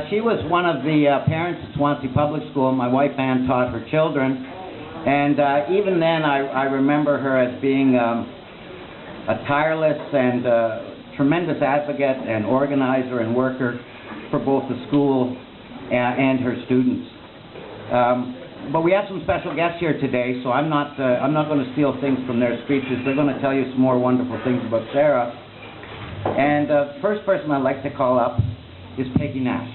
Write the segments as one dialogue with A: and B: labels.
A: She was one of the parents at Swansea Public School. My wife Ann taught her children, and even then I remember her as being a tireless and tremendous advocate and organizer and worker for both the school and her students. But we have some special guests here today, so I'm not going to steal things from their speeches. They're going to tell you some more wonderful things about Sarah. And the first person I'd like to call up is Peggy Nash.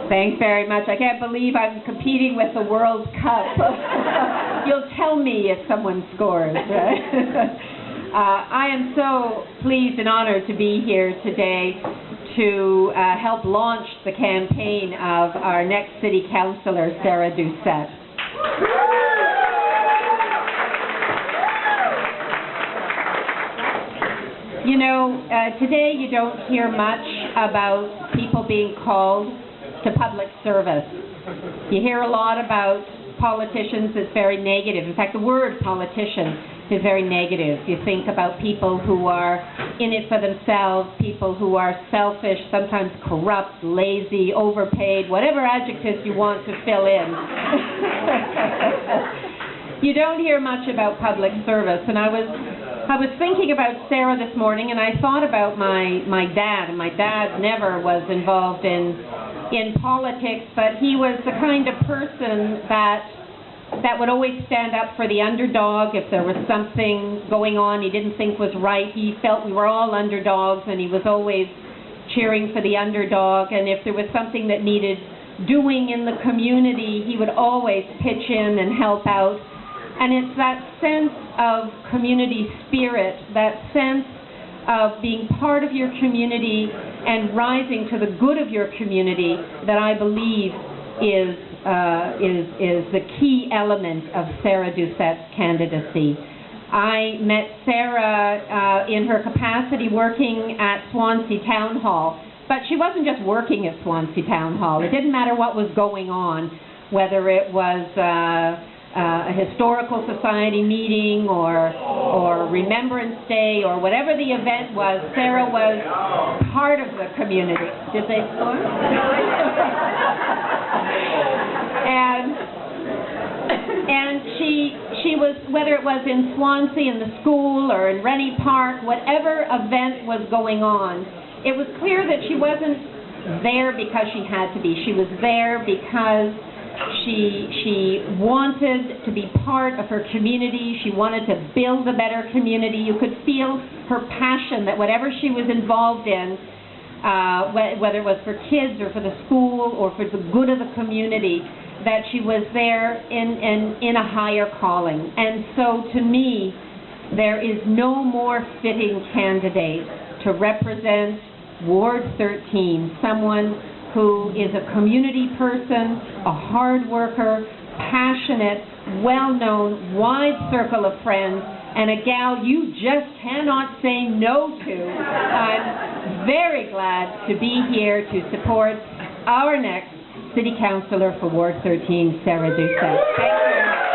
B: Thanks very much. I can't believe I'm competing with the World Cup. You'll tell me if someone scores. I am so pleased and honored to be here today to help launch the campaign of our next city councillor, Sarah Doucette. You know, today you don't hear much about people being called to public service. You hear a lot about politicians that's very negative. In fact, the word politician is very negative. You think about people who are in it for themselves, people who are selfish, sometimes corrupt, lazy, overpaid, whatever adjectives you want to fill in. You don't hear much about public service, and I was thinking about Sarah this morning, and I thought about my dad. And my dad never was involved in politics, but he was the kind of person that would always stand up for the underdog if there was something going on he didn't think was right. He felt we were all underdogs, and he was always cheering for the underdog. And if there was something that needed doing in the community, he would always pitch in and help out. And it's that sense of community spirit, that sense of being part of your community and rising to the good of your community that I believe is the key element of Sarah Doucette's candidacy. I met Sarah in her capacity working at Swansea Town Hall, but she wasn't just working at Swansea Town Hall. It didn't matter what was going on, whether it was a historical society meeting or Remembrance Day or whatever the event was, Sarah was part of the community. Did they score? And she was, whether it was in Swansea, in the school, or in Rennie Park, whatever event was going on, it was clear that she wasn't there because she had to be. She was there because she wanted to be part of her community. She wanted to build a better community. You could feel her passion that whatever she was involved in, whether it was for kids or for the school or for the good of the community, that she was there in a higher calling. And so to me, there is no more fitting candidate to represent Ward 13, someone who is a community person, a hard worker, passionate, well-known, wide circle of friends, and a gal you just cannot say no to. I'm very glad to be here to support our next City Councillor for Ward 13, Sarah Doucette. Thank you.